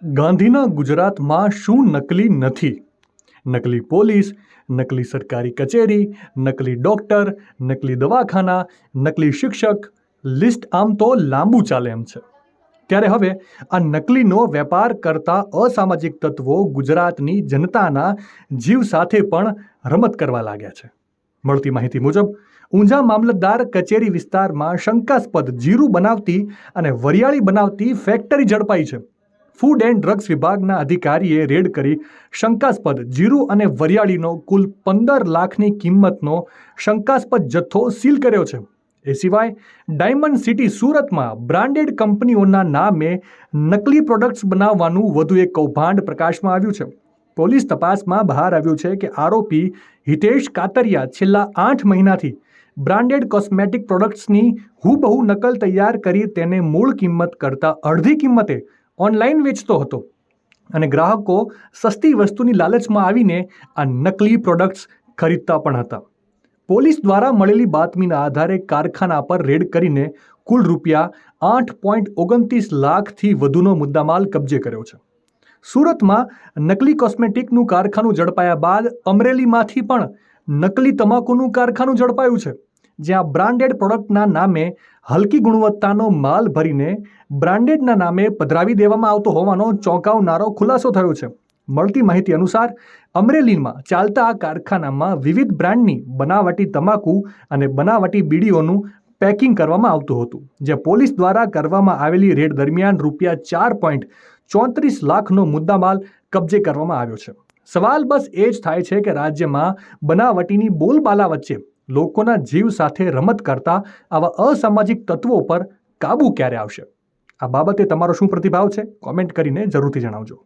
ગાંધીના ગુજરાતમાં શું નકલી નથી? નકલી પોલીસ, નકલી સરકારી કચેરી, નકલી ડૉક્ટર, નકલી દવાખાના, નકલી શિક્ષક, લિસ્ટ આમ તો લાંબુ ચાલે એમ છે. ત્યારે હવે આ નકલીનો વેપાર કરતા અસામાજિક તત્વો ગુજરાતની જનતાના જીવ સાથે પણ રમત કરવા લાગ્યા છે. મળતી માહિતી મુજબ ઊંઝા મામલતદાર કચેરી વિસ્તારમાં શંકાસ્પદ જીરું બનાવતી અને વરિયાળી બનાવતી ફેક્ટરી ઝડપાઈ છે. ફૂડ એન્ડ ડ્રગ્સ વિભાગના અધિકારીએ રેડ કરી શંકાસ્પદ જીરું અને વરિયાળીનો કુલ 15 લાખની કિંમતનો શંકાસ્પદ જથ્થો સીલ કર્યો છે. એ સિવાય ડાયમંડ સિટી સુરતમાં બ્રાન્ડેડ કંપનીઓના નામે નકલી પ્રોડક્ટ્સ બનાવવાનું વધુ એક કૌભાંડ પ્રકાશમાં આવ્યું છે. પોલીસ તપાસમાં બહાર આવ્યું છે કે આરોપી હિતેશ કાતરિયા છેલ્લા 8 મહિનાથી બ્રાન્ડેડ કોસ્મેટિક પ્રોડક્ટ્સની હુબહુ નકલ તૈયાર કરી તેને મૂળ કિંમત કરતાં અડધી કિંમતે ઓનલાઈન વેચતો હતો અને ગ્રાહકો સસ્તી વસ્તુની લાલચમાં આવીને આ નકલી પ્રોડક્ટ્સ ખરીદતા પણ હતા. પોલીસ દ્વારા મળેલી બાતમીના આધારે કારખાના પર રેડ કરીને કુલ રૂપિયા 8.29 લાખથી વધુનો મુદ્દામાલ કબજે કર્યો છે. સુરતમાં નકલી કોસ્મેટિકનું કારખાનું ઝડપાયા બાદ અમરેલીમાંથી પણ નકલી તમાકુનું કારખાનું ઝડપાયું છે, જ્યાં બ્રાન્ડેડ પ્રોડક્ટના નામે હલકી ગુણવત્તાનો માલ ભરીને બ્રાન્ડેડના નામે પધરાવી દેવામાં આવતો હોવાનો ચોંકાવનારો ખુલાસો થયો છે. મળતી માહિતી અનુસાર અમરેલીમાં ચાલતા આ કારખાનામાં વિવિધ બ્રાન્ડની બનાવટી તમાકુ અને બનાવટી બીડીઓનું પેકિંગ કરવામાં આવતું હતું, જ્યાં પોલીસ દ્વારા કરવામાં આવેલી રેડ દરમિયાન રૂપિયા 4.34 લાખનો મુદ્દામાલ કબજે કરવામાં આવ્યો છે. સવાલ બસ એ જ થાય છે કે રાજ્યમાં બનાવટીની બોલબાલા વચ્ચે લોકોના જીવ સાથે રમત કરતા આવા અસામાજિક તત્વો પર કાબૂ ક્યારે આવશે? આ બાબતે તમારો શું પ્રતિભાવ છે? કોમેન્ટ કરીને જરૂરથી જણાવજો.